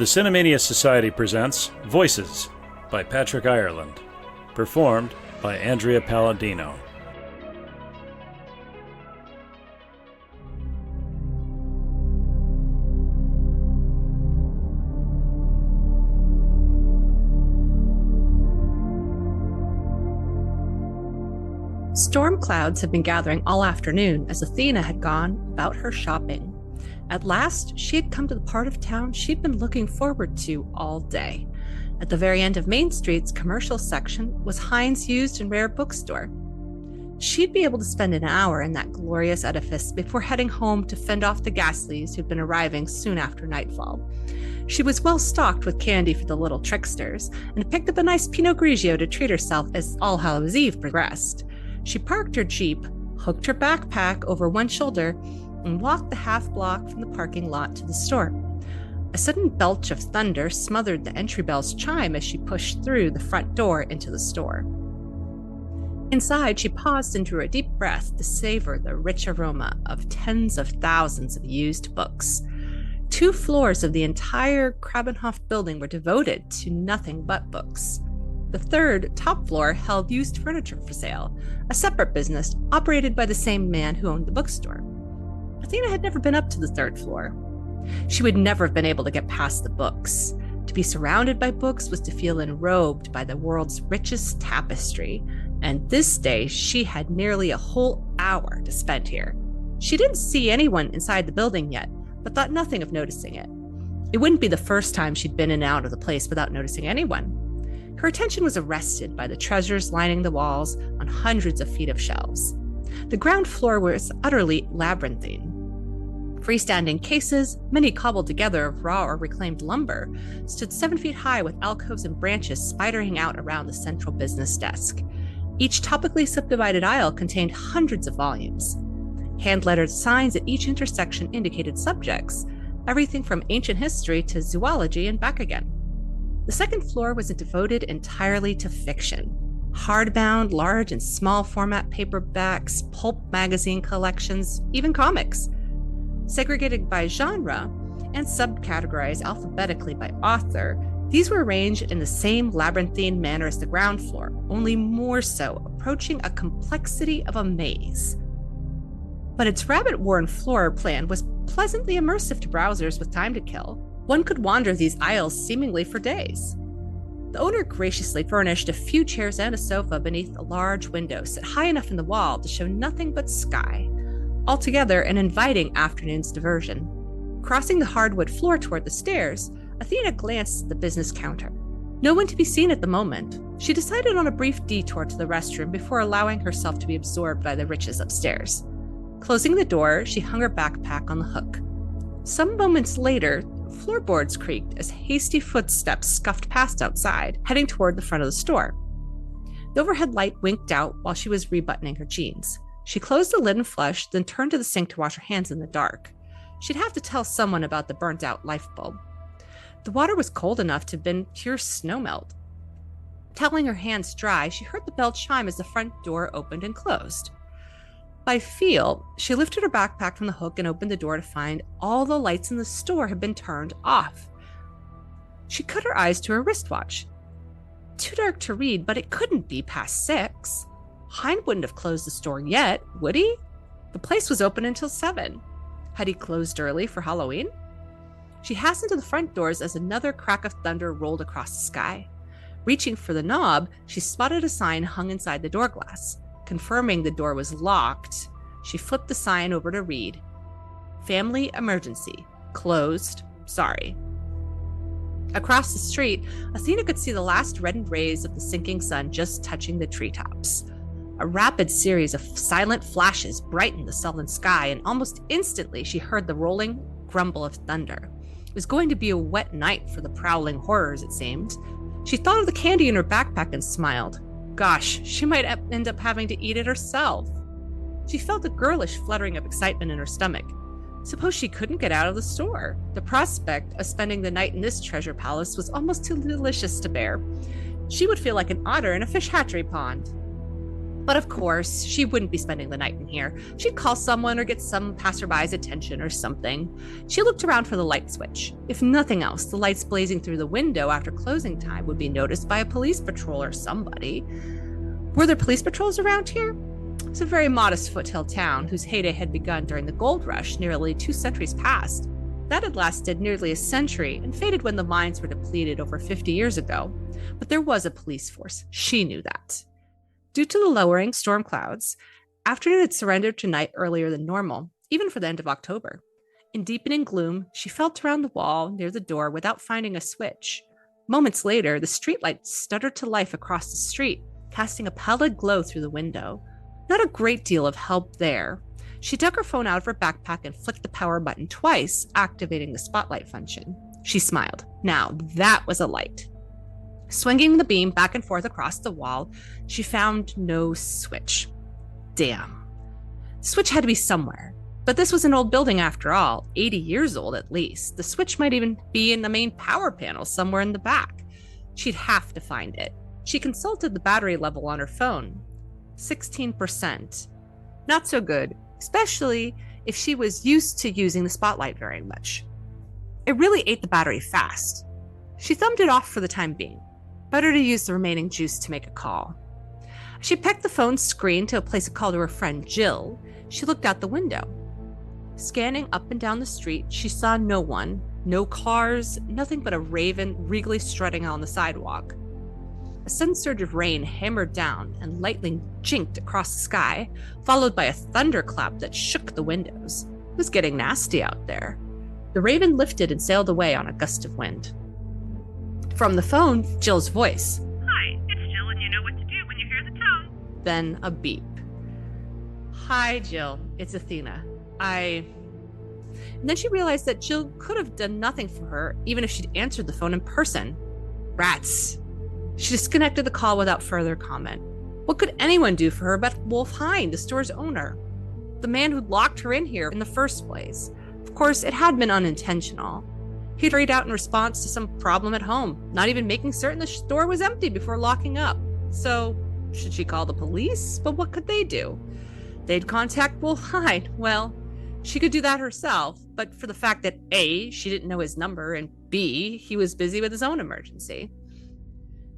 The Cinemania Society presents Voices by Patrick Ireland, performed by Andrea Palladino. Storm clouds had been gathering all afternoon as Athena had gone about her shopping. At last, she had come to the part of town she'd been looking forward to all day. At the very end of Main Street's commercial section was Hein's used and rare bookstore. She'd be able to spend an hour in that glorious edifice before heading home to fend off the Gasleys who'd been arriving soon after nightfall. She was well stocked with candy for the little tricksters and picked up a nice Pinot Grigio to treat herself as All Hallows Eve progressed. She parked her Jeep, hooked her backpack over one shoulder, and walked the half block from the parking lot to the store. A sudden belch of thunder smothered the entry bell's chime as she pushed through the front door into the store. Inside, she paused and drew a deep breath to savor the rich aroma of tens of thousands of used books. 2 floors of the entire Krabenhof building were devoted to nothing but books. The third, top floor, held used furniture for sale, a separate business operated by the same man who owned the bookstore. Athena had never been up to the 3rd floor. She would never have been able to get past the books. To be surrounded by books was to feel enrobed by the world's richest tapestry, and this day she had nearly a whole hour to spend here. She didn't see anyone inside the building yet, but thought nothing of noticing it. It wouldn't be the first time she'd been in and out of the place without noticing anyone. Her attention was arrested by the treasures lining the walls on hundreds of feet of shelves. The ground floor was utterly labyrinthine. Freestanding cases, many cobbled together of raw or reclaimed lumber, stood 7 feet high with alcoves and branches spidering out around the central business desk. Each topically subdivided aisle contained hundreds of volumes. Hand-lettered signs at each intersection indicated subjects, everything from ancient history to zoology and back again. The 2nd floor was devoted entirely to fiction. Hardbound, large and small format paperbacks, pulp magazine collections, even comics. Segregated by genre and subcategorized alphabetically by author, these were arranged in the same labyrinthine manner as the ground floor, only more so, approaching a complexity of a maze. But its rabbit-worn floor plan was pleasantly immersive to browsers with time to kill. One could wander these aisles seemingly for days. The owner graciously furnished a few chairs and a sofa beneath a large window set high enough in the wall to show nothing but sky. Altogether, an inviting afternoon's diversion. Crossing the hardwood floor toward the stairs, Athena glanced at the business counter. No one to be seen at the moment. She decided on a brief detour to the restroom before allowing herself to be absorbed by the riches upstairs. Closing the door, she hung her backpack on the hook. Some moments later, floorboards creaked as hasty footsteps scuffed past outside, heading toward the front of the store. The overhead light winked out while she was rebuttoning her jeans. She closed the lid and flushed, then turned to the sink to wash her hands in the dark. She'd have to tell someone about the burnt-out light bulb. The water was cold enough to have been pure snowmelt. Toweling her hands dry, she heard the bell chime as the front door opened and closed. By feel, she lifted her backpack from the hook and opened the door to find all the lights in the store had been turned off. She cut her eyes to her wristwatch. Too dark to read, but it couldn't be past 6. Hein wouldn't have closed the store yet, would he? The place was open until 7. Had he closed early for Halloween? She hastened to the front doors as another crack of thunder rolled across the sky. Reaching for the knob, she spotted a sign hung inside the door glass. Confirming the door was locked, she flipped the sign over to read, "Family emergency. Closed. Sorry." Across the street, Athena could see the last reddened rays of the sinking sun just touching the treetops. A rapid series of silent flashes brightened the sullen sky, and almost instantly she heard the rolling grumble of thunder. It was going to be a wet night for the prowling horrors, it seemed. She thought of the candy in her backpack and smiled. Gosh, she might end up having to eat it herself. She felt a girlish fluttering of excitement in her stomach. Suppose she couldn't get out of the store? The prospect of spending the night in this treasure palace was almost too delicious to bear. She would feel like an otter in a fish hatchery pond. But of course, she wouldn't be spending the night in here. She'd call someone or get some passerby's attention or something. She looked around for the light switch. If nothing else, the lights blazing through the window after closing time would be noticed by a police patrol or somebody. Were there police patrols around here? It's a very modest foothill town whose heyday had begun during the gold rush nearly 2 centuries past. That had lasted nearly a century and faded when the mines were depleted over 50 years ago. But there was a police force. She knew that. Due to the lowering storm clouds, afternoon had surrendered to night earlier than normal, even for the end of October. In deepening gloom, she felt around the wall near the door without finding a switch. Moments later, the streetlight stuttered to life across the street, casting a pallid glow through the window. Not a great deal of help there. She dug her phone out of her backpack and flicked the power button twice, activating the spotlight function. She smiled. Now, that was a light. Swinging the beam back and forth across the wall, she found no switch. Damn. The switch had to be somewhere. But this was an old building after all, 80 years old at least. The switch might even be in the main power panel somewhere in the back. She'd have to find it. She consulted the battery level on her phone. 16%. Not so good, especially if she was used to using the spotlight very much. It really ate the battery fast. She thumbed it off for the time being. Better to use the remaining juice to make a call. She pecked the phone's screen to place a call to her friend Jill. She looked out the window. Scanning up and down the street, she saw no one, no cars, nothing but a raven regally strutting on the sidewalk. A sudden surge of rain hammered down and lightning jinked across the sky, followed by a thunderclap that shook the windows. It was getting nasty out there. The raven lifted and sailed away on a gust of wind. From the phone, Jill's voice. Hi, it's Jill, and you know what to do when you hear the tone. Then a beep. Hi, Jill. It's Athena. And then she realized that Jill could have done nothing for her, even if she'd answered the phone in person. Rats. She disconnected the call without further comment. What could anyone do for her but Wolf Hine, the store's owner? The man who'd locked her in here in the first place. Of course, it had been unintentional. He'd hurried out in response to some problem at home, not even making certain the store was empty before locking up. So, should she call the police? But what could they do? They'd contact Wolf Hine. Well, she could do that herself, but for the fact that A, she didn't know his number, and B, he was busy with his own emergency.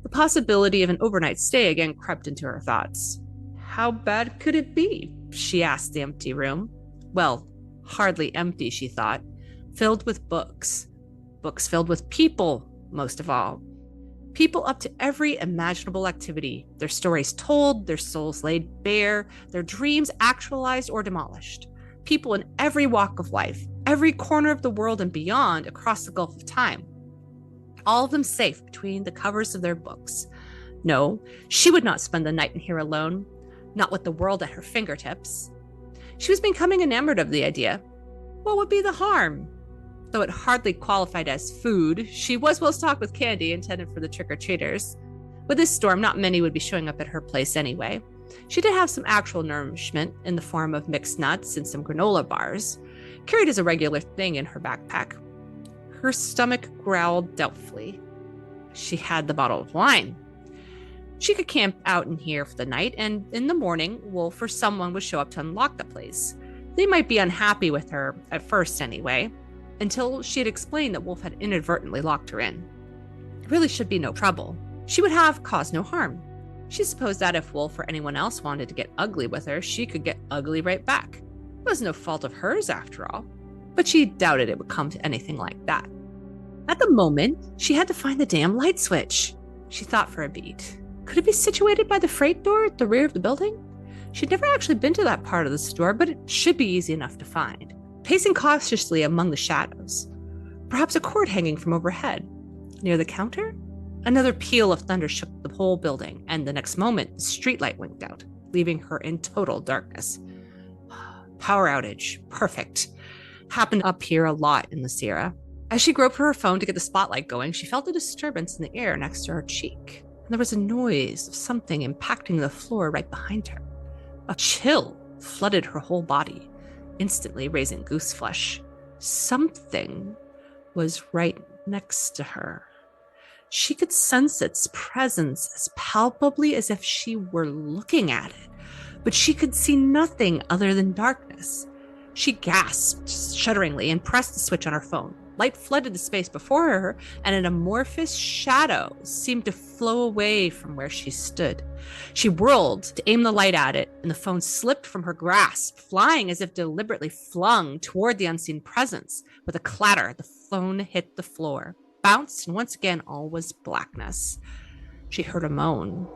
The possibility of an overnight stay again crept into her thoughts. How bad could it be? She asked the empty room. Well, hardly empty, she thought. Filled with books. Books filled with people, most of all. People up to every imaginable activity, their stories told, their souls laid bare, their dreams actualized or demolished. People in every walk of life, every corner of the world and beyond across the gulf of time. All of them safe between the covers of their books. No, she would not spend the night in here alone, not with the world at her fingertips. She was becoming enamored of the idea. What would be the harm? Though it hardly qualified as food, she was well stocked with candy intended for the trick-or-treaters. With this storm, not many would be showing up at her place anyway. She did have some actual nourishment in the form of mixed nuts and some granola bars, carried as a regular thing in her backpack. Her stomach growled doubtfully. She had the bottle of wine. She could camp out in here for the night, and in the morning, Wolf or someone would show up to unlock the place. They might be unhappy with her, at first anyway, until she had explained that Wolf had inadvertently locked her in. It really should be no trouble. She would have caused no harm. She supposed that if Wolf or anyone else wanted to get ugly with her, she could get ugly right back. It was no fault of hers, after all. But she doubted it would come to anything like that. At the moment, she had to find the damn light switch. She thought for a beat. Could it be situated by the freight door at the rear of the building? She'd never actually been to that part of the store, but it should be easy enough to find. Pacing cautiously among the shadows. Perhaps a cord hanging from overhead. Near the counter? Another peal of thunder shook the whole building, and the next moment, the streetlight winked out, leaving her in total darkness. Power outage. Perfect. Happened up here a lot in the Sierra. As she groped for her phone to get the spotlight going, she felt a disturbance in the air next to her cheek. And there was a noise of something impacting the floor right behind her. A chill flooded her whole body, instantly raising goose flesh. Something was right next to her. She could sense its presence as palpably as if she were looking at it, but she could see nothing other than darkness. She gasped shudderingly and pressed the switch on her phone. Light flooded the space before her, and an amorphous shadow seemed to flow away from where she stood. She whirled to aim the light at it, and the phone slipped from her grasp, flying as if deliberately flung toward the unseen presence. With a clatter, the phone hit the floor, bounced, and once again all was blackness. She heard a moan.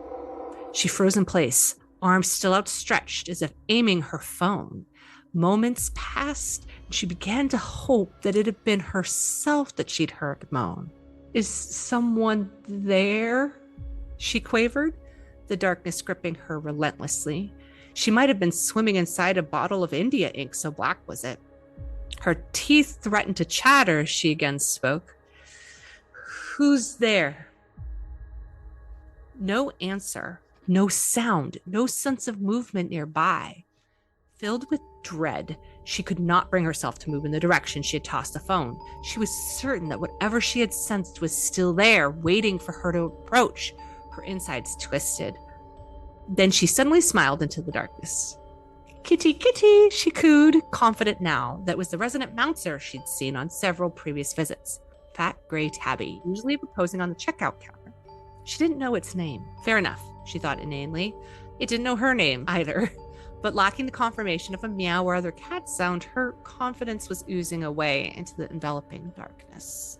She froze in place, arms still outstretched as if aiming her phone. Moments passed, and she began to hope that it had been herself that she'd heard moan. "Is someone there?" she quavered, the darkness gripping her relentlessly. She might have been swimming inside a bottle of India ink, so black was it. Her teeth threatened to chatter as she again spoke. "Who's there?" No answer, no sound, no sense of movement nearby. Filled with dread, she could not bring herself to move in the direction she had tossed the phone. She was certain that whatever she had sensed was still there, waiting for her to approach. Her insides twisted. Then she suddenly smiled into the darkness. "Kitty, kitty," she cooed, confident now that was the resident mounser she'd seen on several previous visits. Fat gray tabby, usually reposing on the checkout counter. She didn't know its name. Fair enough, she thought inanely. It didn't know her name either. But lacking the confirmation of a meow or other cat sound, her confidence was oozing away into the enveloping darkness.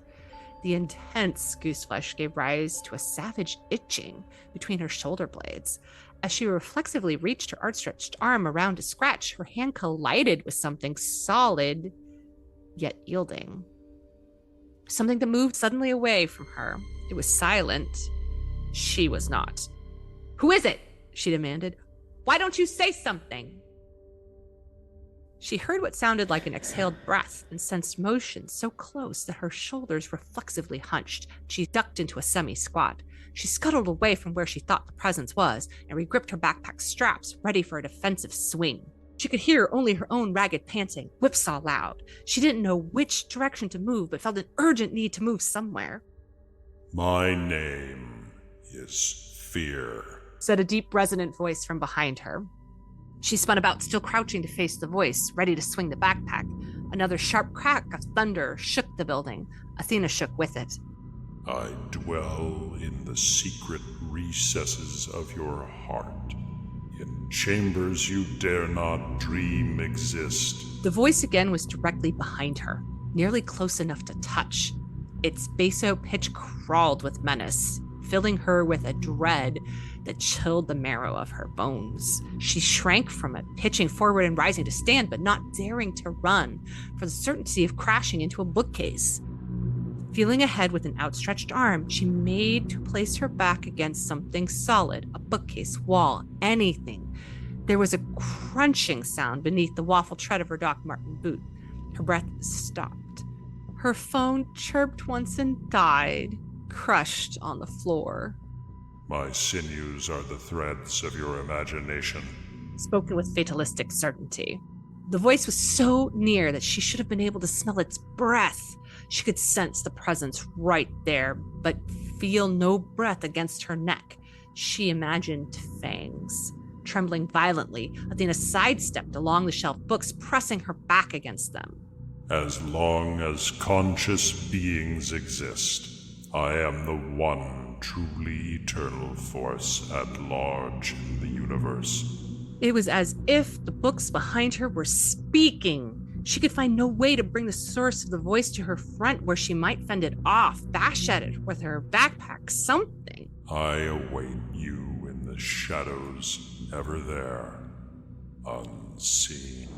The intense gooseflesh gave rise to a savage itching between her shoulder blades. As she reflexively reached her outstretched arm around to scratch, her hand collided with something solid, yet yielding. Something that moved suddenly away from her. It was silent. She was not. "Who is it?" she demanded. "Why don't you say something?" She heard what sounded like an exhaled breath and sensed motion so close that her shoulders reflexively hunched. She ducked into a semi-squat. She scuttled away from where she thought the presence was and regripped her backpack straps, ready for a defensive swing. She could hear only her own ragged panting, whipsaw loud. She didn't know which direction to move, but felt an urgent need to move somewhere. "My name is Fear," said a deep, resonant voice from behind her. She spun about, still crouching to face the voice, ready to swing the backpack. Another sharp crack of thunder shook the building. Athena shook with it. "I dwell in the secret recesses of your heart, in chambers you dare not dream exist." The voice again was directly behind her, nearly close enough to touch. Its basso pitch crawled with menace, filling her with a dread that chilled the marrow of her bones. She shrank from it, pitching forward and rising to stand, but not daring to run, for the certainty of crashing into a bookcase. Feeling ahead with an outstretched arm, she made to place her back against something solid, a bookcase, wall, anything. There was a crunching sound beneath the waffle tread of her Doc Marten boot. Her breath stopped. Her phone chirped once and died, crushed on the floor. "My sinews are the threads of your imagination," spoken with fatalistic certainty. The voice was so near that she should have been able to smell its breath. She could sense the presence right there, but feel no breath against her neck. She imagined fangs. Trembling violently, Athena sidestepped along the shelf books, pressing her back against them. "As long as conscious beings exist, I am the one truly eternal force at large in the universe." It was as if the books behind her were speaking. She could find no way to bring the source of the voice to her front where she might fend it off, bash at it with her backpack, something. "I await you in the shadows, ever there, unseen."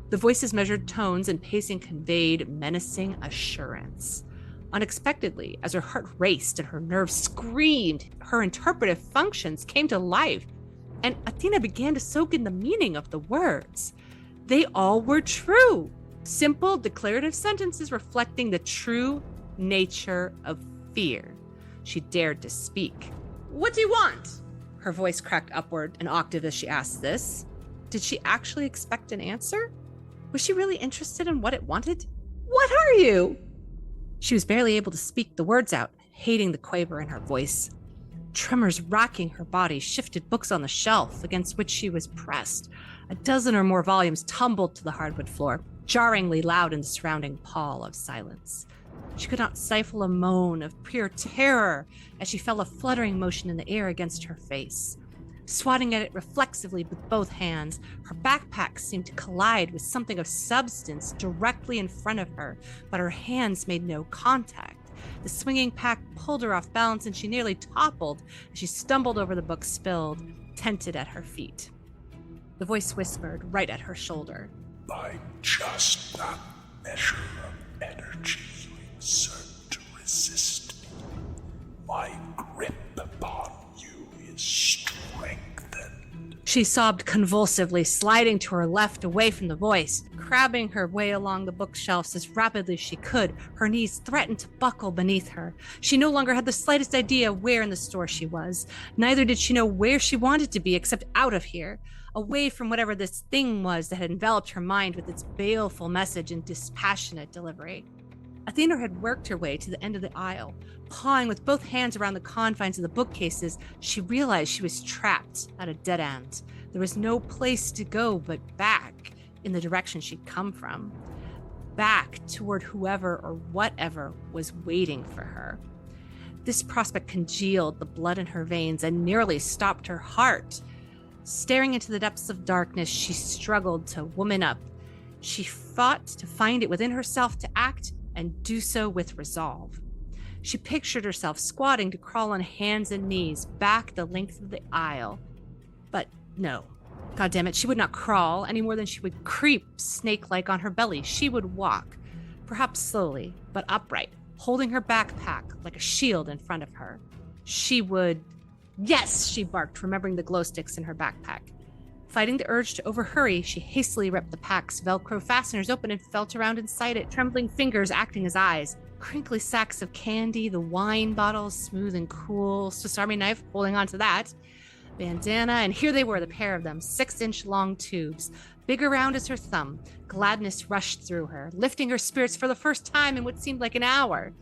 The voice's measured tones and pacing conveyed menacing assurance. Unexpectedly, as her heart raced and her nerves screamed, her interpretive functions came to life, and Athena began to soak in the meaning of the words. They all were true. Simple, declarative sentences reflecting the true nature of fear. She dared to speak. "What do you want?" Her voice cracked upward an octave as she asked this. Did she actually expect an answer? Was she really interested in what it wanted? "What are you?" She was barely able to speak the words out, hating the quaver in her voice. Tremors racking her body shifted books on the shelf against which she was pressed. A dozen or more volumes tumbled to the hardwood floor, jarringly loud in the surrounding pall of silence. She could not stifle a moan of pure terror as she felt a fluttering motion in the air against her face. Swatting at it reflexively with both hands, her backpack seemed to collide with something of substance directly in front of her, but her hands made no contact. The swinging pack pulled her off balance, and she nearly toppled as she stumbled over the book spilled, tented at her feet. The voice whispered right at her shoulder. By just that measure of energy you exert to resist me, my grip upon you is strengthened. She sobbed convulsively, sliding to her left away from the voice, crabbing her way along the bookshelves as rapidly as she could. Her knees threatened to buckle beneath her. She no longer had the slightest idea where in the store she was. Neither did she know where she wanted to be except out of here, away from whatever this thing was that had enveloped her mind with its baleful message and dispassionate delivery. Athena had worked her way to the end of the aisle. Pawing with both hands around the confines of the bookcases, she realized she was trapped at a dead end. There was no place to go but back in the direction she'd come from. Back toward whoever or whatever was waiting for her. This prospect congealed the blood in her veins and nearly stopped her heart. Staring into the depths of darkness, she struggled to woman up. She fought to find it within herself to act and do so with resolve. She pictured herself squatting to crawl on hands and knees back the length of the aisle. But no, goddammit, she would not crawl any more than she would creep snake-like on her belly. She would walk, perhaps slowly, but upright, holding her backpack like a shield in front of her. She would... Yes, she barked, remembering the glow sticks in her backpack. Fighting the urge to overhurry, she hastily ripped the pack's Velcro fasteners open and felt around inside it, trembling fingers acting as eyes. Crinkly sacks of candy, the wine bottles, smooth and cool, Swiss Army knife holding onto that, bandana, and here they were, the pair of them, 6-inch long tubes, big around as her thumb. Gladness rushed through her, lifting her spirits for the first time in what seemed like an hour.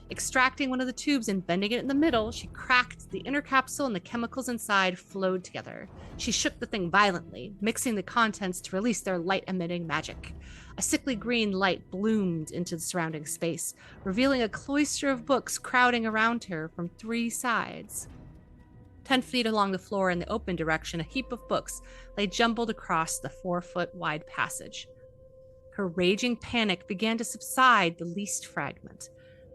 Extracting one of the tubes and bending it in the middle, she cracked the inner capsule and the chemicals inside flowed together. She shook the thing violently, mixing the contents to release their light-emitting magic. A sickly green light bloomed into the surrounding space, revealing a cloister of books crowding around her from 3 sides. 10 feet along the floor in the open direction, a heap of books lay jumbled across the 4-foot-wide passage. Her raging panic began to subside the least fragment.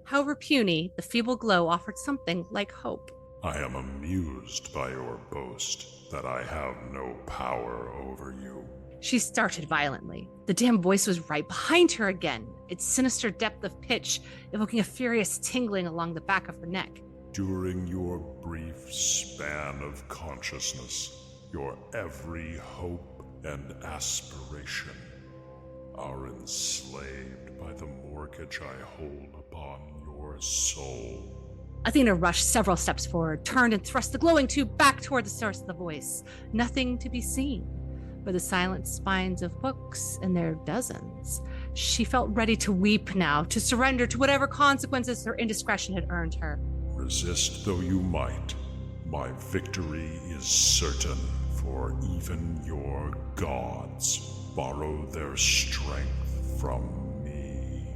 However puny, the feeble glow offered something like hope. I am amused by your boast that I have no power over you. She started violently. The damn voice was right behind her again, its sinister depth of pitch evoking a furious tingling along the back of her neck. During your brief span of consciousness, your every hope and aspiration are enslaved by the mortgage I hold upon your soul. Athena rushed several steps forward, turned and thrust the glowing tube back toward the source of the voice. Nothing to be seen but the silent spines of books, and their dozens. She felt ready to weep now, to surrender to whatever consequences her indiscretion had earned her. Resist though you might, my victory is certain, for even your gods borrow their strength from me.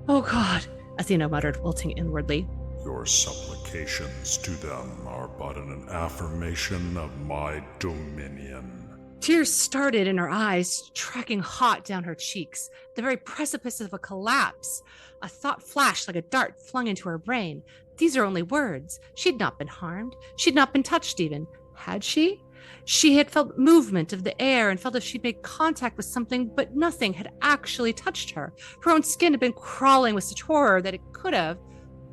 Oh God, Athena muttered, wilting inwardly. Your supplications to them are but an affirmation of my dominion. Tears started in her eyes, tracking hot down her cheeks, the very precipice of a collapse. A thought flashed like a dart flung into her brain. These are only words. She'd not been harmed. She'd not been touched even. Had she? She had felt movement of the air and felt as if she'd made contact with something, but nothing had actually touched her. Her own skin had been crawling with such horror that it could have,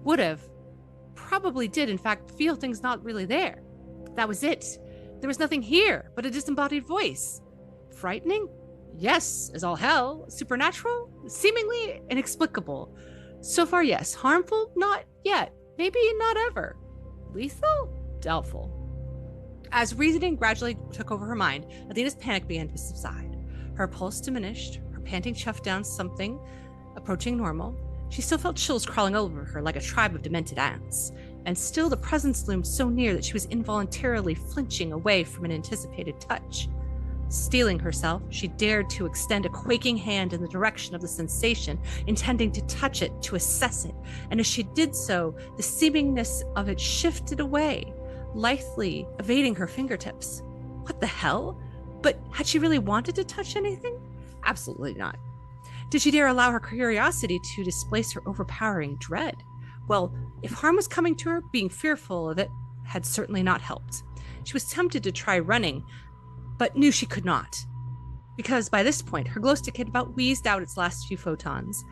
would have, probably did, in fact, feel things not really there. That was it. There was nothing here but a disembodied voice. Frightening? Yes, as all hell. Supernatural? Seemingly inexplicable. So far, yes. Harmful? Not yet. Maybe not ever. Lethal? Doubtful. As reasoning gradually took over her mind, Athena's panic began to subside. Her pulse diminished, her panting chuffed down something approaching normal. She still felt chills crawling over her like a tribe of demented ants. and still the presence loomed so near that she was involuntarily flinching away from an anticipated touch. Steeling herself, she dared to extend a quaking hand in the direction of the sensation, intending to touch it, to assess it, and as she did so, the seemingness of it shifted away, lithely evading her fingertips. What the hell? But had she really wanted to touch anything? Absolutely not. Did she dare allow her curiosity to displace her overpowering dread? Well, if harm was coming to her, being fearful of it had certainly not helped. She was tempted to try running, but knew she could not, because by this point, her glow stick had about wheezed out its last few photons.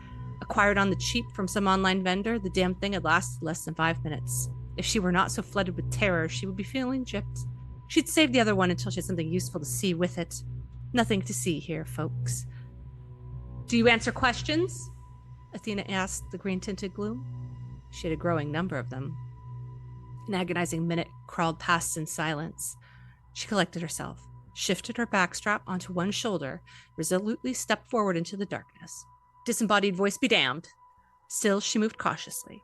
Acquired on the cheap from some online vendor, the damn thing had lasted less than 5 minutes. If she were not so flooded with terror, she would be feeling gypped. She'd save the other one until she had something useful to see with it. Nothing to see here, folks. Do you answer questions? Athena asked the green-tinted gloom. She had a growing number of them. An agonizing minute crawled past in silence. She collected herself, shifted her backstrap onto one shoulder, resolutely stepped forward into the darkness. Disembodied voice be damned. Still, she moved cautiously.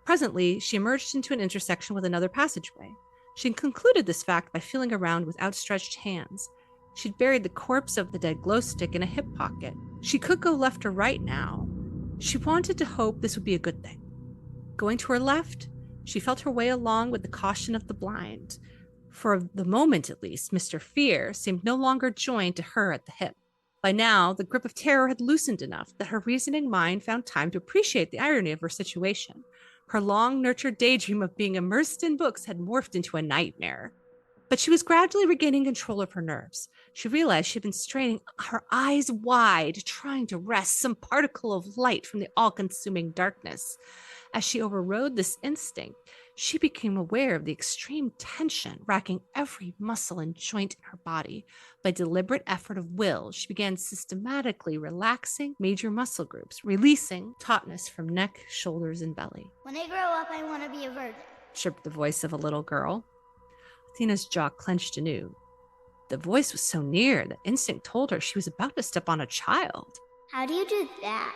Presently, she emerged into an intersection with another passageway. She concluded this fact by feeling around with outstretched hands. She'd buried the corpse of the dead glow stick in a hip pocket. She could go left or right now. She wanted to hope this would be a good thing. Going to her left, she felt her way along with the caution of the blind. For the moment, at least, Mr. Fear seemed no longer joined to her at the hip. By now, the grip of terror had loosened enough that her reasoning mind found time to appreciate the irony of her situation. Her long-nurtured daydream of being immersed in books had morphed into a nightmare. But she was gradually regaining control of her nerves. She realized she had been straining her eyes wide, trying to wrest some particle of light from the all-consuming darkness. As she overrode this instinct, she became aware of the extreme tension racking every muscle and joint in her body. By deliberate effort of will, she began systematically relaxing major muscle groups, releasing tautness from neck, shoulders, and belly. When I grow up, I want to be a virgin, chirped the voice of a little girl. Athena's jaw clenched anew. The voice was so near that instinct told her she was about to step on a child. How do you do that?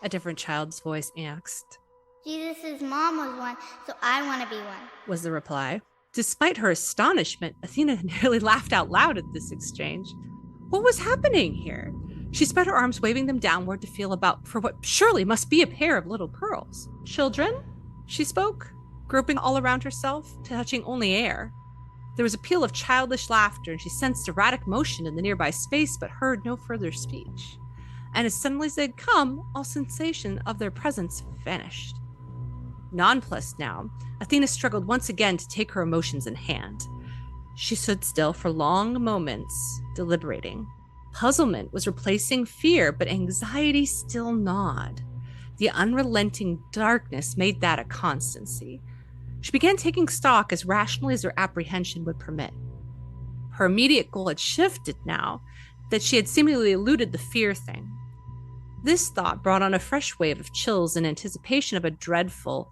A different child's voice asked. Jesus' mom was one, so I want to be one, was the reply. Despite her astonishment, Athena nearly laughed out loud at this exchange. What was happening here? She spread her arms, waving them downward to feel about for what surely must be a pair of little pearls. Children? She spoke, groping all around herself, touching only air. There was a peal of childish laughter, and she sensed erratic motion in the nearby space, but heard no further speech. And as suddenly as they had come, all sensation of their presence vanished. Nonplussed now, Athena struggled once again to take her emotions in hand. She stood still for long moments, deliberating. Puzzlement was replacing fear, but anxiety still gnawed. The unrelenting darkness made that a constancy. She began taking stock as rationally as her apprehension would permit. Her immediate goal had shifted now that she had seemingly eluded the fear thing. This thought brought on a fresh wave of chills in anticipation of a dreadful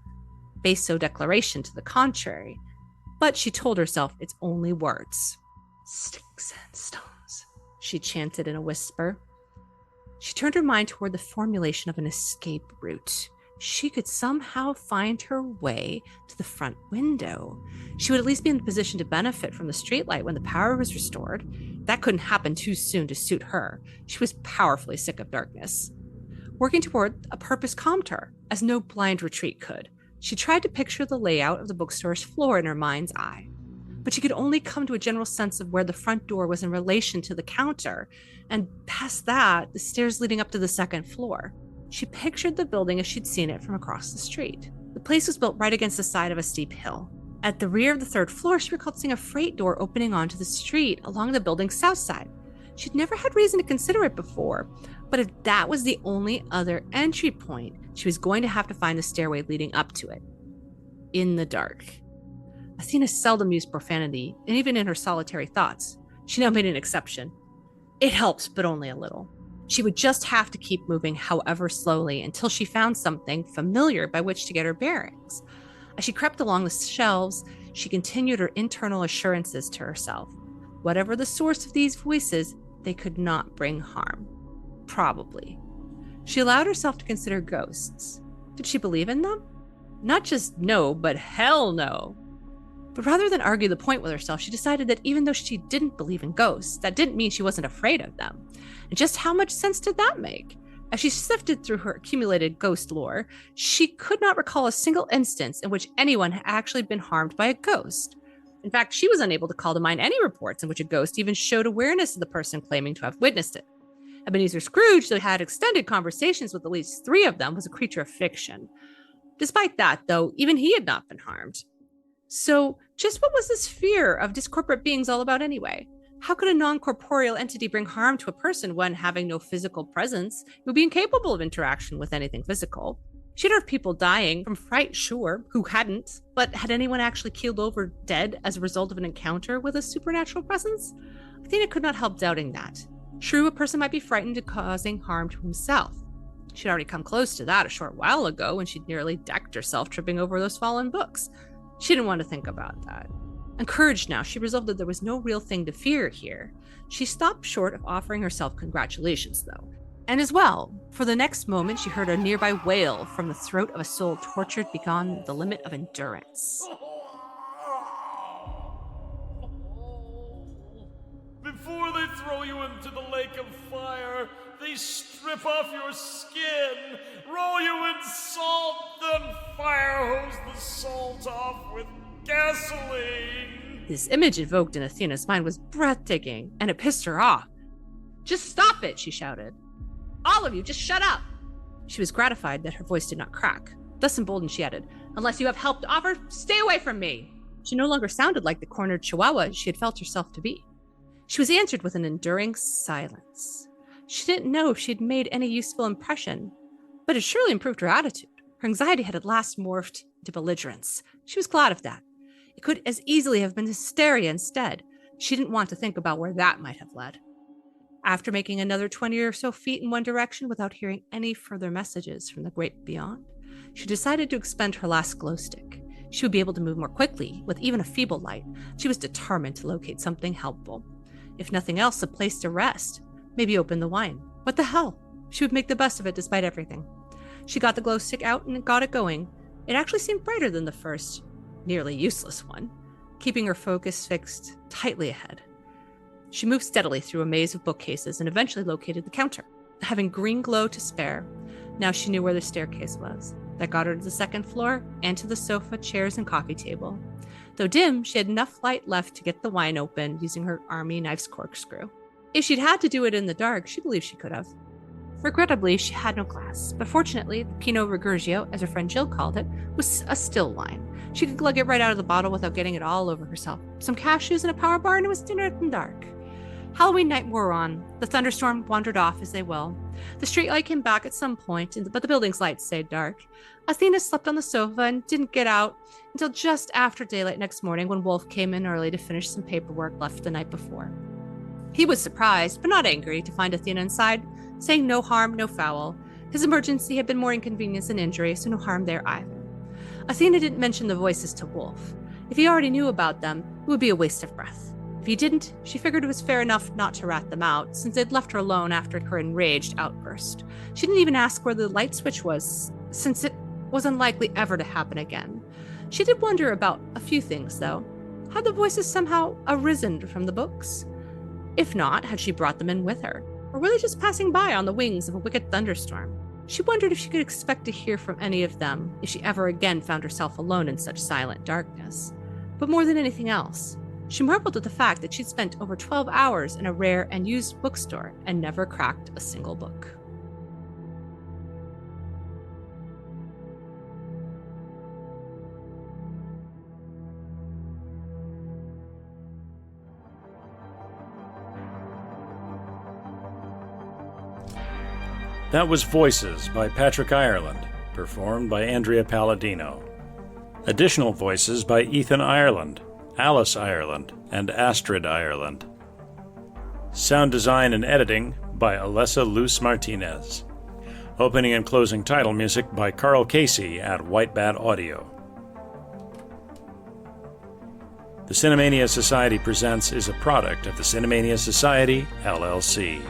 baso declaration to the contrary, but she told herself it's only words. Sticks and stones, she chanted in a whisper. She turned her mind toward the formulation of an escape route. She could somehow find her way to the front window. She would at least be in a position to benefit from the streetlight when the power was restored. That couldn't happen too soon to suit her. She was powerfully sick of darkness. Working toward a purpose calmed her, as no blind retreat could. She tried to picture the layout of the bookstore's floor in her mind's eye, but she could only come to a general sense of where the front door was in relation to the counter, and past that, the stairs leading up to the second floor. She pictured the building as she'd seen it from across the street. The place was built right against the side of a steep hill. At the rear of the third floor, she recalled seeing a freight door opening onto the street along the building's south side. She'd never had reason to consider it before, but if that was the only other entry point, she was going to have to find the stairway leading up to it. In the dark. Athena seldom used profanity, and even in her solitary thoughts, she now made an exception. It helped, but only a little. She would just have to keep moving, however slowly, until she found something familiar by which to get her bearings. As she crept along the shelves, she continued her internal assurances to herself. Whatever the source of these voices, they could not bring harm. Probably. She allowed herself to consider ghosts. Did she believe in them? Not just no, but hell no. But rather than argue the point with herself, she decided that even though she didn't believe in ghosts, that didn't mean she wasn't afraid of them. And just how much sense did that make? As she sifted through her accumulated ghost lore, she could not recall a single instance in which anyone had actually been harmed by a ghost. In fact, she was unable to call to mind any reports in which a ghost even showed awareness of the person claiming to have witnessed it. Ebenezer Scrooge, though had extended conversations with at least 3 of them, was a creature of fiction. Despite that, though, even he had not been harmed. So, just what was this fear of discorporate beings all about anyway? How could a non-corporeal entity bring harm to a person when, having no physical presence, it would be incapable of interaction with anything physical? She'd heard of people dying from fright, sure, who hadn't, but had anyone actually keeled over dead as a result of an encounter with a supernatural presence? Athena could not help doubting that. True, a person might be frightened of causing harm to himself. She'd already come close to that a short while ago when she'd nearly decked herself tripping over those fallen books. She didn't want to think about that. Encouraged now, she resolved that there was no real thing to fear here. She stopped short of offering herself congratulations, though. And as well, for the next moment, she heard a nearby wail from the throat of a soul tortured beyond the limit of endurance. Before they throw you into the lake of fire, they strip off your skin, roll you in salt, then fire hose the salt off with gasoline. This image evoked in Athena's mind was breathtaking, and it pissed her off. "Just stop it," she shouted. "All of you, just shut up." She was gratified that her voice did not crack. Thus emboldened, she added, "Unless you have help to offer, stay away from me." She no longer sounded like the cornered chihuahua she had felt herself to be. She was answered with an enduring silence. She didn't know if she had made any useful impression, but it surely improved her attitude. Her anxiety had at last morphed into belligerence. She was glad of that. It could as easily have been hysteria instead. She didn't want to think about where that might have led. After making another 20 or so feet in one direction without hearing any further messages from the great beyond, she decided to expend her last glow stick. She would be able to move more quickly with even a feeble light. She was determined to locate something helpful. If nothing else, a place to rest. Maybe open the wine. What the hell? She would make the best of it despite everything. She got the glow stick out and got it going. It actually seemed brighter than the first, nearly useless one, keeping her focus fixed tightly ahead. She moved steadily through a maze of bookcases and eventually located the counter. Having green glow to spare, now she knew where the staircase was. That got her to the second floor and to the sofa, chairs, and coffee table. Though dim, she had enough light left to get the wine open using her army knife's corkscrew. If she'd had to do it in the dark, she believed she could have. Regrettably, she had no glass, but fortunately, the Pinot Grigio, as her friend Jill called it, was a still wine. She could glug it right out of the bottle without getting it all over herself. Some cashews and a power bar, and it was dinner in the dark. Halloween night wore on. The thunderstorm wandered off as they will. The streetlight came back at some point, but the building's lights stayed dark. Athena slept on the sofa and didn't get out until just after daylight next morning when Wolf came in early to finish some paperwork left the night before. He was surprised, but not angry, to find Athena inside, saying no harm, no foul. His emergency had been more inconvenience than injury, so no harm there either. Athena didn't mention the voices to Wolf. If he already knew about them, it would be a waste of breath. If he didn't, she figured it was fair enough not to rat them out, since they'd left her alone after her enraged outburst. She didn't even ask where the light switch was, since it was unlikely ever to happen again. She did wonder about a few things, though. Had the voices somehow arisen from the books? If not, had she brought them in with her? Or were they just passing by on the wings of a wicked thunderstorm? She wondered if she could expect to hear from any of them if she ever again found herself alone in such silent darkness. But more than anything else, she marveled at the fact that she'd spent over 12 hours in a rare and used bookstore and never cracked a single book. That was Voices by Patrick Ireland, performed by Andrea Palladino. Additional voices by Ethan Ireland, Alice Ireland, and Astrid Ireland. Sound design and editing by Alessa Luz Martinez. Opening and closing title music by Carl Casey at White Bat Audio. The Cinemania Society Presents is a product of the Cinemania Society, LLC.